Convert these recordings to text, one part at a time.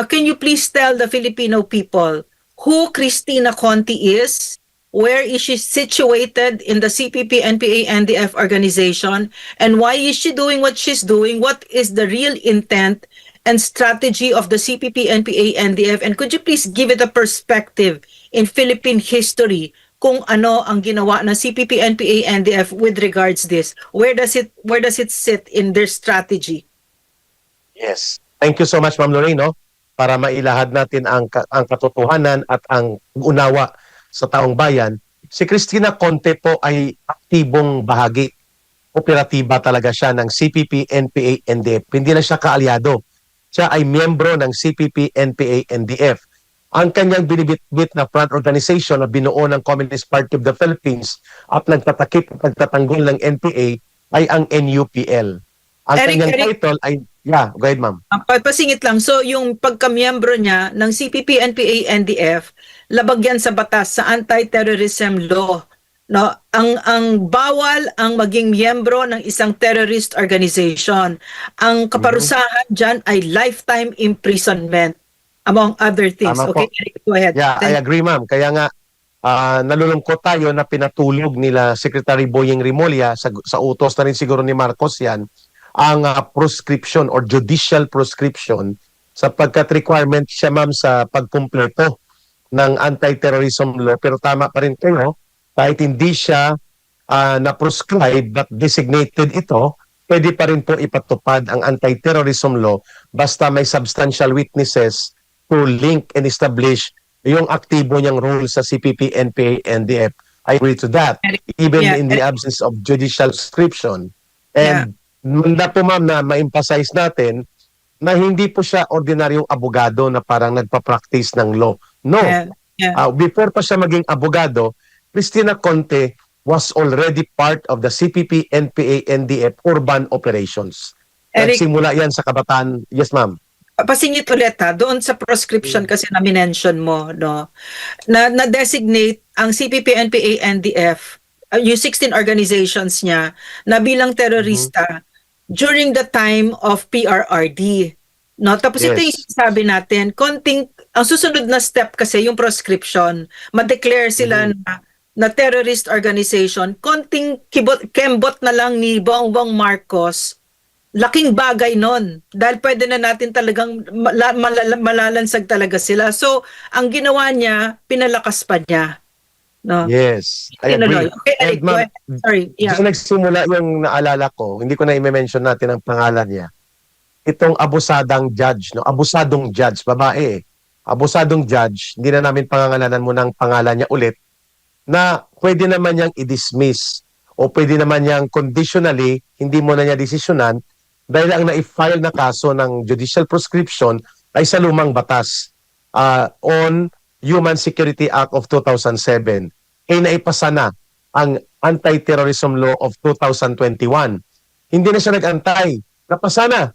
Can you please tell the Filipino people who Cristina Conti is? Where is she situated in the CPP, NPA, NDF organization? And why is she doing what she's doing? What is the real intent and strategy of the CPP, NPA, NDF? And could you please give it a perspective in Philippine history kung ano ang ginawa ng CPP, NPA, NDF with regards this? Where does it sit in their strategy? Yes. Thank you so much, Ma'am Lorraine, no? Para mailahad natin ang katotohanan at ang unawa sa taong bayan. Si Cristina Conte po ay aktibong bahagi. Operatiba talaga siya ng CPP, NPA, NDF. Hindi na siya kaalyado. Siya ay miyembro ng CPP, NPA, NDF. Ang kanyang binibitbit na front organization na binuo ng Communist Party of the Philippines at nagtatakip at nagtatanggol ng NPA ay ang NUPL. Ang kanyang title ay, yeah, go ahead, ma'am. Pasingit lang. So, yung pagkamiyembro niya ng CPP, NPA, NDF, labag yan sa batas, sa anti-terrorism law. No, ang bawal ang maging miyembro ng isang terrorist organization. Ang kaparusahan diyan ay lifetime imprisonment among other things. Tama okay, po. Eric, go ahead. Yeah, I agree, ma'am. Kaya nga nalulungkot tayo na pinatulog nila Secretary Boyeng Rimulya sa utos na rin siguro ni Marcos yan ang proscription or judicial proscription sapagkat requirement siya, ma'am, sa pagkumpleto ng anti-terrorism law. Pero tama pa rin kayo, kahit hindi siya na-proscribe but designated ito, pwede pa rin po ipatupad ang anti-terrorism law basta may substantial witnesses to link and establish yung aktibo niyang role sa CPP, NPA, NDF. I agree to that. Even in the absence of judicial prescription. And na po, ma'am, na ma-emphasize natin na hindi po siya ordinaryong abogado na parang nagpa-practice ng law. No. Before pa siya maging abogado, Cristina Conte was already part of the CPP, NPA, NDF urban operations. Eric, nagsimula yan sa kabataan. Yes, ma'am. Pasingit ulit doon sa proscription kasi na minention mo, no? Na designate ang CPP, NPA, NDF, yung 16 organizations niya na bilang terorista during the time of PRRD. No, tapos ito yung sabi natin, ang susunod na step kasi yung proscription, ma-declare sila na terrorist organization, konting kembot na lang ni Bongbong Marcos, laking bagay nun. Dahil pwede na natin talagang malalansag talaga sila. So, ang ginawa niya, pinalakas pa niya. No? Yes, I agree. Okay, Eric, go ahead. Sorry. Yeah. Doon nagsimula yung naalala ko, hindi ko na i-mention natin ang pangalan niya. Itong abusadang judge, no? Abusadong judge, babae. Abusadong judge, hindi na namin pangangalanan mo ng pangalan niya ulit, na pwede naman niyang i-dismiss o pwede naman niyang conditionally, hindi mo na niya desisyonan dahil ang na-file na kaso ng judicial prescription ay sa lumang batas on Human Security Act of 2007. Naipasa na ang Anti-Terrorism Law of 2021. Hindi na siya nag-antay. Napasa na.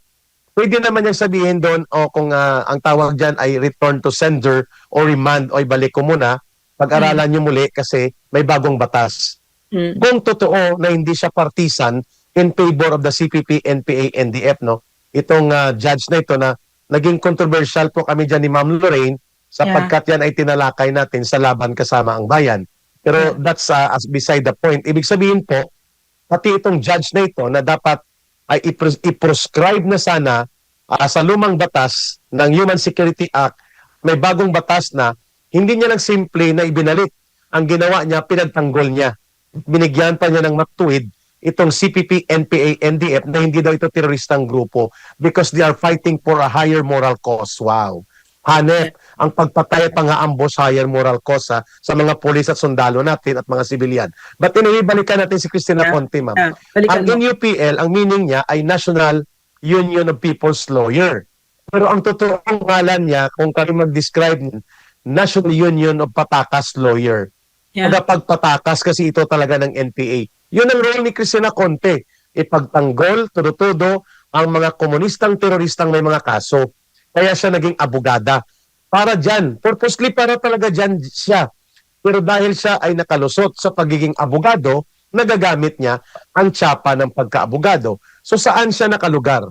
Pwede naman niyang sabihin doon kung ang tawag dyan ay return to sender o remand o ibalik ko muna, pag-aralan niyo muli kasi may bagong batas. Kung totoo na hindi siya partisan in favor of the CPP, NPA, NDF, no? Itong judge na ito na naging controversial po kami dyan ni Ma'am Lorraine sapagkat yan ay tinalakay natin sa laban kasama ang bayan. Pero that's beside the point. Ibig sabihin po, pati itong judge na ito na dapat ay i-proscribe na sana sa lumang batas ng Human Security Act, may bagong batas na hindi niya lang simple na ibinalik. Ang ginawa niya, pinagtanggol niya. Binigyan pa niya ng matuwid itong CPP, NPA, NDF na hindi daw ito teroristang grupo because they are fighting for a higher moral cause. Wow. Hanep, ang pagpatay at pang-aambos higher moral cause sa mga polis at sundalo natin at mga sibilyan. But anyway, balikan natin si Cristina Conte, ma'am. Ang NUPL, ang meaning niya ay National Union of People's Lawyer. Pero ang totoong ngalan niya, kung kami mag-describe, National Union of Patakas Lawyer. Pagpatakas kasi ito talaga ng NPA. Yun ang role ni Cristina Conte. Ipagtanggol, todo-todo, ang mga komunistang teroristang may mga kaso. Kaya siya naging abogada. Para dyan, purposely para talaga dyan siya. Pero dahil siya ay nakalusot sa pagiging abogado, nagagamit niya ang tsapa ng pagkaabogado. So saan siya nakalugar?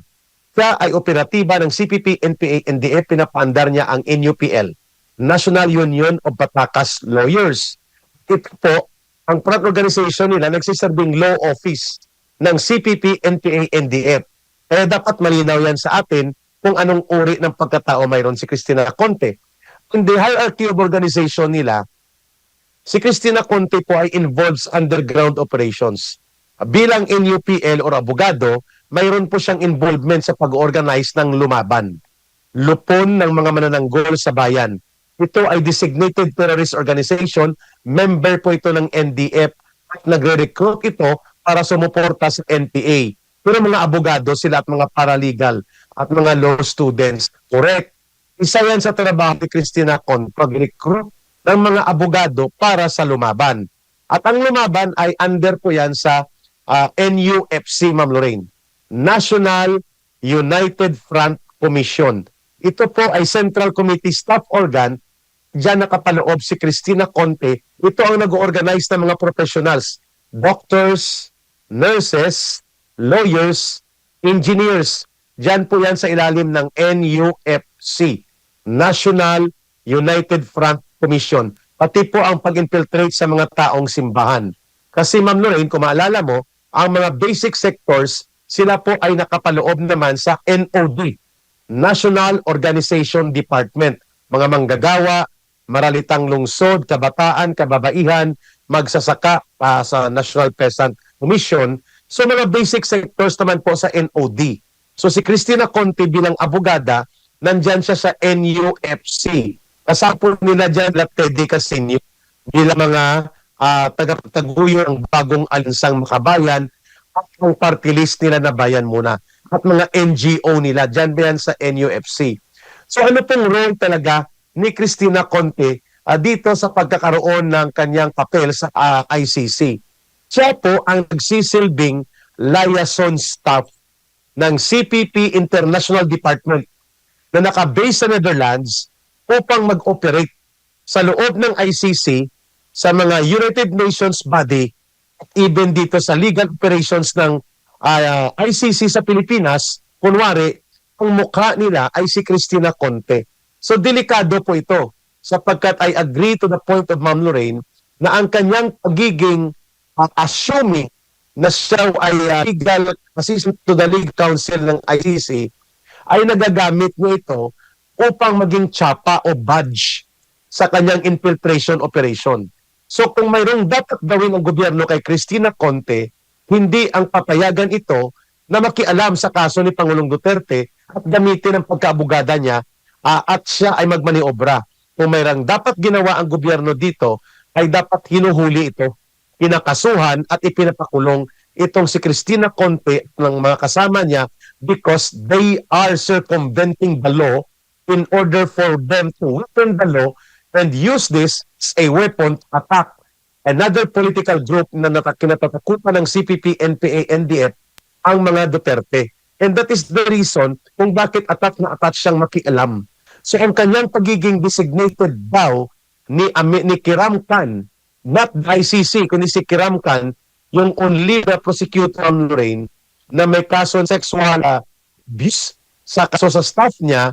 Siya ay operatiba ng CPP, NPA, NDF, pinapaandar niya ang NUPL, National Union of Batangas Lawyers. Ito po, ang front organization nila nagsisarbing law office ng CPP, NPA, NDF. Kaya dapat malinaw yan sa atin kung anong uri ng pagkatao mayroon si Cristina Conte. In the hierarchy of organization nila, si Cristina Conte po ay involved sa underground operations. Bilang NUPL or abogado, mayroon po siyang involvement sa pag-organize ng lumaban. Lupon ng mga manananggol sa bayan. Ito ay designated terrorist organization, member po ito ng NDF at nagre-recruit ito para sumuporta sa NPA. Pero mga abogado sila at mga paralegal at mga law students. Correct. Isa yan sa trabaho ni Cristina Conte, pag-recruit ng mga abogado para sa lumaban. At ang lumaban ay under po yan sa NUFC, Ma'am Lorraine. National United Front Commission. Ito po ay Central Committee staff organ. Diyan nakapaloob si Cristina Conte. Ito ang nag-organize ng mga professionals, doctors, nurses, lawyers, engineers. Diyan po yan sa ilalim ng NUFC, National United Front Commission. Pati po ang pag-infiltrate sa mga taong simbahan. Kasi Ma'am Lorraine, kung maalala mo, ang mga basic sectors, sila po ay nakapaloob naman sa NOD, National Organization Department. Mga manggagawa, maralitang lungsod, kabataan, kababaihan, magsasaka sa National Peasant Commission. So mga basic sectors naman po sa NOD. So si Cristina Conte bilang abogada, nandyan siya sa NUFC. Kasapon nila dyan Teddy Casino bilang mga tagapagtaguyod ng bagong alinsang makabayan at ang party list nila na bayan muna at mga NGO nila dyan ba yan sa NUFC. So ano pong role talaga ni Cristina Conte dito sa pagkakaroon ng kanyang papel sa ICC? Siya po ang nagsisilbing liaison staff ng CPP International Department na nakabase sa Netherlands upang mag-operate sa loob ng ICC sa mga United Nations body at even dito sa legal operations ng ICC sa Pilipinas. Kunwari, ang mukha nila ay si Cristina Conte. So delikado po ito sapagkat I agree to the point of Ma'am Lorraine na ang kanyang pagiging assuming na siya ay legal assistant to the League Council ng ICC ay nagagamit niya ito upang maging tsapa o badge sa kanyang infiltration operation. So kung mayroong dapat gawin ang gobyerno kay Cristina Conte, hindi ang papayagan ito na makialam sa kaso ni Pangulong Duterte at gamitin ang pagkaabogada niya at siya ay magmaniobra. Kung mayroong dapat ginawa ang gobyerno dito, ay dapat hinuhuli ito, pinakasuhan at ipinapakulong itong si Cristina Conte ng mga kasama niya because they are circumventing the law in order for them to weaken the law and use this as a weapon to attack another political group na kinatatakutan ng CPP, NPA, NDF, ang mga Duterte. And that is the reason kung bakit attack na attack siyang makialam. So ang kanyang pagiging designated daw ni Kiram Khan, not the ICC, kundi si Kiram Khan, yung only the prosecutor on Lorraine na may kaso ng sexual abuse sa kaso sa staff niya,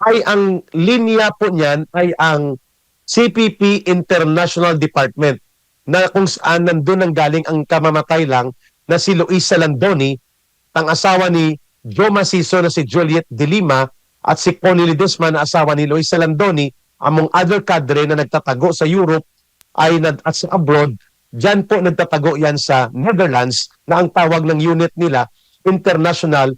ay ang linya po niyan ay ang CPP International Department na kung saan nandun ang galing ang kamamatay lang na si Luisa Landoni, ang asawa ni Joe Maciso na si Juliet De Lima at si Connie Ledesma na asawa ni Luisa Landoni, among other cadre na nagtatago sa Europe at sa abroad. Diyan po nagtatago yan sa Netherlands na ang tawag ng unit nila International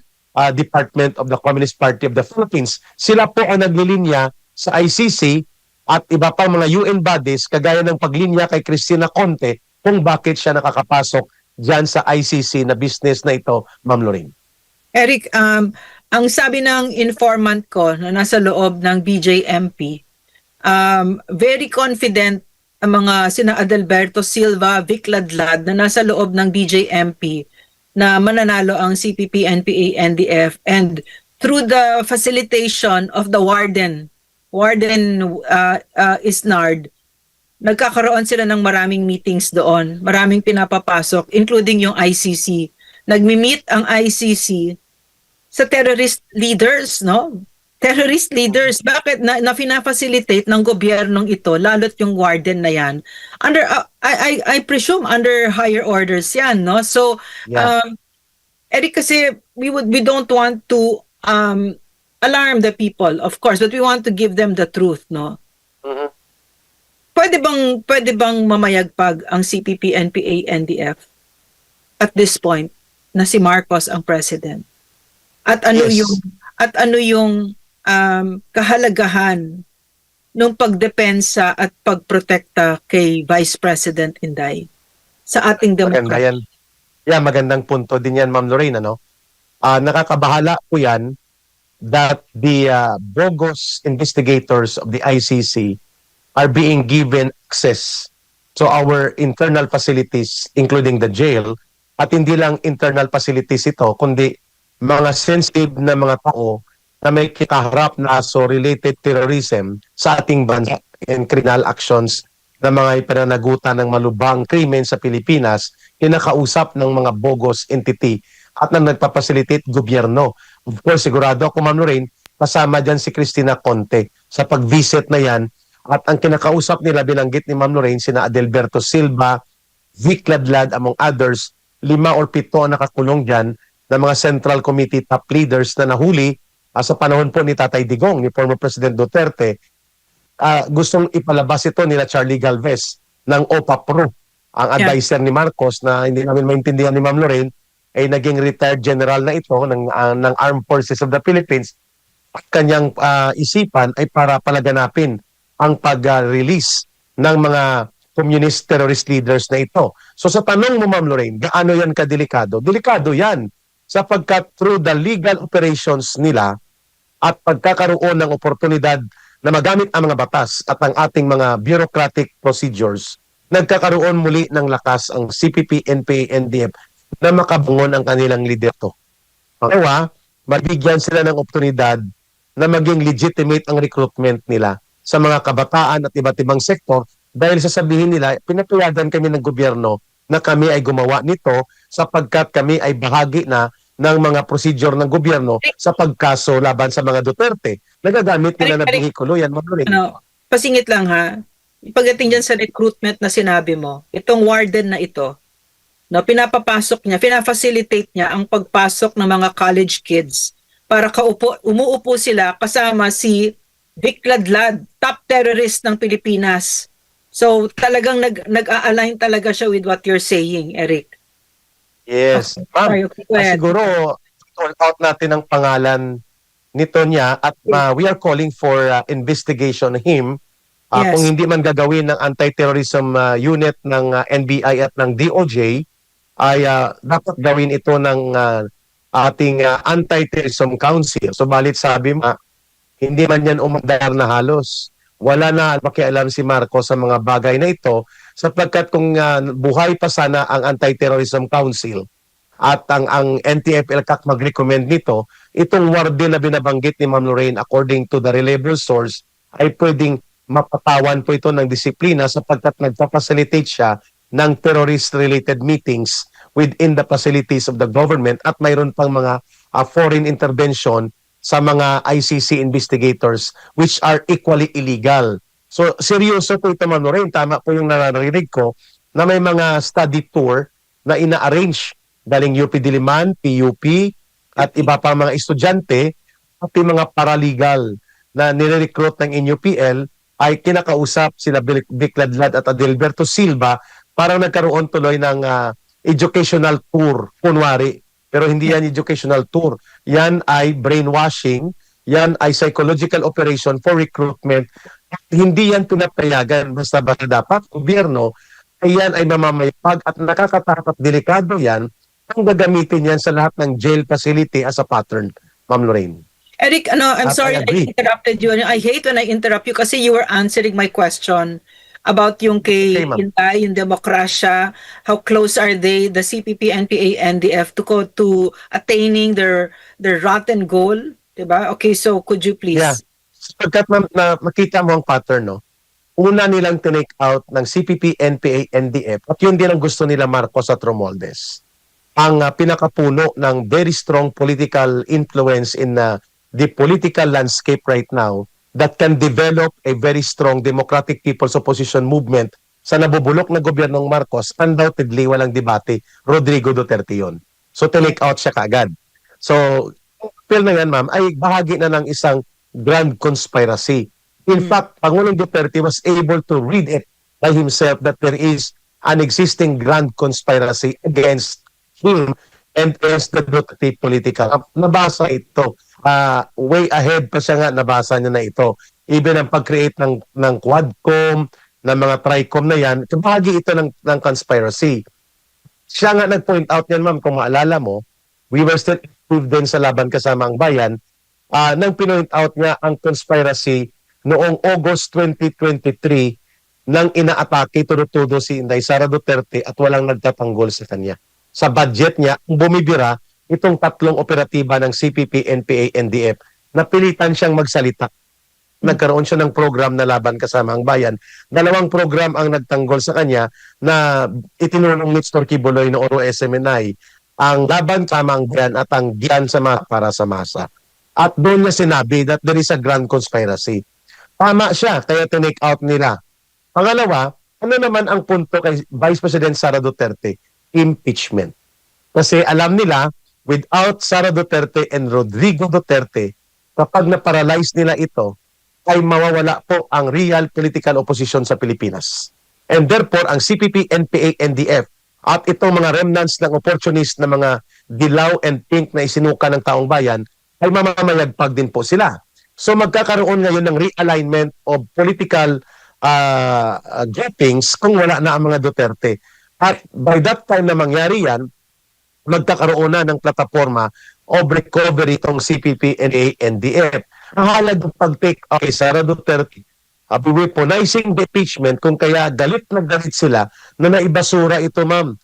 Department of the Communist Party of the Philippines. Sila po ang naglilinya sa ICC at iba pang mga UN bodies kagaya ng paglinya kay Cristina Conte kung bakit siya nakakapasok dyan sa ICC na business na ito, Ma'am Lorraine. Eric, ang sabi ng informant ko na nasa loob ng BJMP, very confident ang mga sina Adalberto Silva, Vic Ladlad na nasa loob ng BJMP na mananalo ang CPP, NPA, NDF, and through the facilitation of the Warden Isnard, nagkakaroon sila ng maraming meetings doon, maraming pinapapasok, including yung ICC. Nagmi-meet ang ICC sa terrorist leaders, no? Terrorist leaders, bakit na fina-facilitate ng gobyernong ito, lalo't yung warden na yan, under, I presume, under higher orders yan, no? So, Yeah. Eric, kasi we don't want to alarm the people, of course, but we want to give them the truth, no? Mhm. Pwede bang mamayagpag ang CPP, NPA, NDF at this point na si Marcos ang president? At ano Yes. yung kahalagahan ng pagdepensa at pagprotekta kay Vice President Inday sa ating Maganda demokrasya? yan. Yeah, magandang punto din yan, Ma'am Lorraine, ano? Nakakabahala po yan that the bogus investigators of the ICC are being given access to our internal facilities, including the jail, at hindi lang internal facilities ito, kundi mga sensitive na mga tao na may kikaharap na related terrorism sa ating bansa and criminal actions na mga ipananagutan ng malubhang krimen sa Pilipinas, kinakausap ng mga bogus entity at na nagpapasilitate gobyerno. Of course, sigurado ako, Ma'am Lorraine, kasama dyan si Cristina Conte sa pag-visit na yan. At ang kinakausap nila, binanggit ni Ma'am Lorraine, sina Adelberto Silva, Vic Ladlad, among others, 5 or 7 ang nakakulong dyan na mga Central Committee top leaders na nahuli sa panahon po ni Tatay Digong, ni former President Duterte. Gustong ipalabas ito nila Charlie Galvez ng OPA Pro, ang advisor ni Marcos na hindi namin maintindihan ni Ma'am Lorraine, ay naging retired general na ito ng Armed Forces of the Philippines. At kanyang isipan ay para palaganapin ang pag-release ng mga communist terrorist leaders na ito. So sa tanong mo, Ma'am Lorraine, gaano yan kadelikado? Delikado yan sapagkat through the legal operations nila at pagkakaroon ng oportunidad na magamit ang mga batas at ang ating mga bureaucratic procedures, nagkakaroon muli ng lakas ang CPP, NPA, NDF na makabangon ang kanilang liderato. Pangalawa, mabigyan sila ng oportunidad na maging legitimate ang recruitment nila sa mga kabataan at iba't ibang sektor dahil sasabihin nila, pinapayagan kami ng gobyerno na kami ay gumawa nito sapagkat kami ay bahagi na ng mga procedure ng gobyerno sa pagkaso laban sa mga Duterte. Nagagamit nila na bihikulo yan, Ma'am Lorraine. Pasingit lang ha. Pagdating dyan sa recruitment na sinabi mo, itong warden na ito, no, pinapapasok niya, pinafacilitate niya ang pagpasok ng mga college kids para umuupo sila kasama si Vic Ladlad, top terrorist ng Pilipinas. So talagang nag-a-align talaga siya with what you're saying, Eric. Yes, ma'am. Siguro, call out natin ang pangalan nito niya at we are calling for investigation him. Yes. Kung hindi man gagawin ng anti-terrorism unit ng NBI at ng DOJ, ay dapat gawin ito ng ating Anti-Terrorism Council. So balit sabi mo, hindi man yan umadayar na halos. Wala na makialam si Marcos sa mga bagay na ito sapagkat kung buhay pa sana ang Anti-Terrorism Council at ang NTF-ELCAC mag-recommend nito, itong warden na binabanggit ni Ma'am Lorraine according to the reliable source ay pwedeng mapatawan po ito ng disiplina sapagkat nagpa-facilitate siya ng terrorist-related meetings within the facilities of the government at mayroon pang mga foreign intervention sa mga ICC investigators which are equally illegal. So, seryoso po ito, Ma'am Lorraine. Tama po yung naririnig ko na may mga study tour na ina-arrange galing UP Diliman, PUP, at iba pa mga estudyante at yung mga paralegal na nire-recruit ng NUPL ay kinakausap sila Vic Ladlad at Adelberto Silva para nagkaroon tuloy ng educational tour, kunwari. Pero hindi yan educational tour. Yan ay brainwashing, yan ay psychological operation for recruitment. Hindi yan pinapayagan. Basta dapat, gobyerno, yan ay mamamayapag at nakakatakot delikado yan ang gagamitin yan sa lahat ng jail facility as a pattern, Ma'am Lorraine. Eric, I'm sorry I interrupted you. I hate when I interrupt you kasi you were answering my question about yung kay Inday, yung demokrasya, how close are they, the CPP, NPA, NDF to attaining their rotten goal, diba? Okay, so could you please? Yeah. Pagkat makita mo ang pattern, no? Una nilang tinake out ng CPP, NPA, NDF at yun din ang gusto nila Marcos at Romualdez. ang pinakapuno ng very strong political influence in the political landscape right now that can develop a very strong Democratic People's Opposition movement sa nabubulok na gobyernong Marcos, undoubtedly walang debate, Rodrigo Duterte yun. So, tinake out siya kaagad. So, feel na yan, ma'am, ay bahagi na ng isang grand conspiracy. In fact, Pangulong Duterte was able to read it by himself that there is an existing grand conspiracy against him and against the Duterte political. Nabasa ito. Way ahead pa siya nga, nabasa niya na ito. Even ang pag-create ng Quadcom, ng mga Tricom na yan, bahagi ito ng conspiracy. Siya nga nag-point out yan, ma'am, kung maalala mo, we were still active din sa Laban Kasama ang Bayan, nang pinoint out niya ang conspiracy noong August 2023 nang inaatake tudo-tudo si Inday Sara Duterte at walang nagtatanggol sa kanya. Sa budget niya, bumibira itong tatlong operatiba ng CPP, NPA, NDF na pilitan siyang magsalita. Nagkaroon siya ng program na Laban Kasama ang Bayan. 2 program ang nagtanggol sa kanya na itinulong ni Nestor Quiboloy noong SMNI, ang Laban Kasama ang Bayan at ang Gian sa Masa para sa Masa. At doon niya sinabi that there is a grand conspiracy. Tama siya, kaya tinake out nila. Pangalawa, ano naman ang punto kay Vice President Sara Duterte? Impeachment. Kasi alam nila, without Sara Duterte and Rodrigo Duterte, kapag na-paralyze nila ito, ay mawawala po ang real political opposition sa Pilipinas. And therefore, ang CPP, NPA, NDF at itong mga remnants ng opportunist na mga dilaw and pink na isinuka ng taong bayan ay mamamayagpag din po sila. So magkakaroon ngayon ng realignment of political groupings kung wala na ang mga Duterte. At by that time na mangyari yan, magkakaroon na ng plataforma of recovery itong CPP, NPA, NDF. Ang halagang pag-take out kay Sara Duterte, weaponizing the impeachment kung kaya galit na galit sila na naibasura ito, ma'am,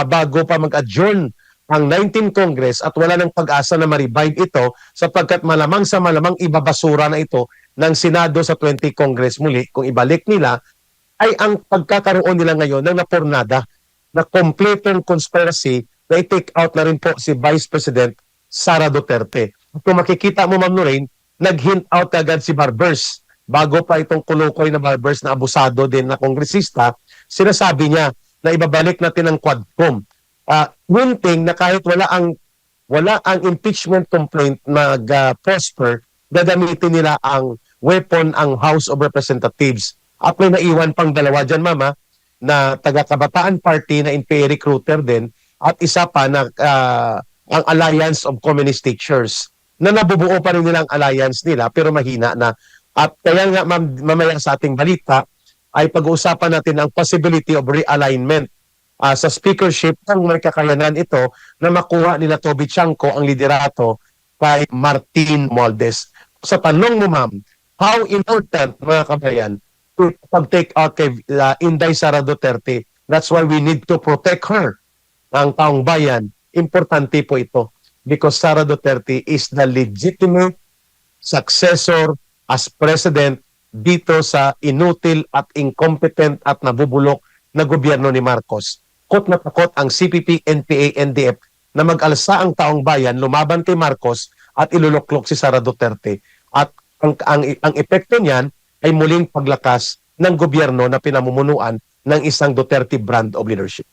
bago pa mag-adjourn ang 19 Congress at wala ng pag-asa na ma-revive ito sapagkat malamang sa malamang ibabasura na ito ng Senado sa 20 Congress muli. Kung ibalik nila, ay ang pagkakaroon nila ngayon ng napornada na complete conspiracy na i-take out na rin po si Vice President Sara Duterte. Kung makikita mo, Ma'am Lorraine, nag-hint out agad si Barbers. Bago pa itong kulukoy na Barbers na abusado din na kongresista, sinasabi niya na ibabalik natin ang Quadcom. One thing na kahit wala ang impeachment complaint mag-prosper, gagamitin nila ang weapon ang House of Representatives. At may naiwan pang 2 dyan, mama, na taga-Kabataan Party na NPA recruiter din at isa pa na ang Alliance of Communist Teachers na nabubuo pa rin nilang alliance nila pero mahina na. At kaya nga mamaya sa ating balita ay pag-uusapan natin ang possibility of realignment sa speakership kung may kakayanan ito na makuha nila Toby Chanco ang liderato kay Martin Moldes. Sa tanong mo, ma'am, how important, mga kabayan, to pag-take out kay Inday Sara Duterte? That's why we need to protect her, ang taong bayan. Importante po ito because Sara Duterte is the legitimate successor as president dito sa inutil at incompetent at nabubulok na gobyerno ni Marcos. Takot na takot ang CPP, NPA, NDF na mag-alsa ang taong bayan, lumaban kay Marcos at iluluklok si Sara Duterte. At ang epekto niyan ay muling paglakas ng gobyerno na pinamumunuan ng isang Duterte brand of leadership.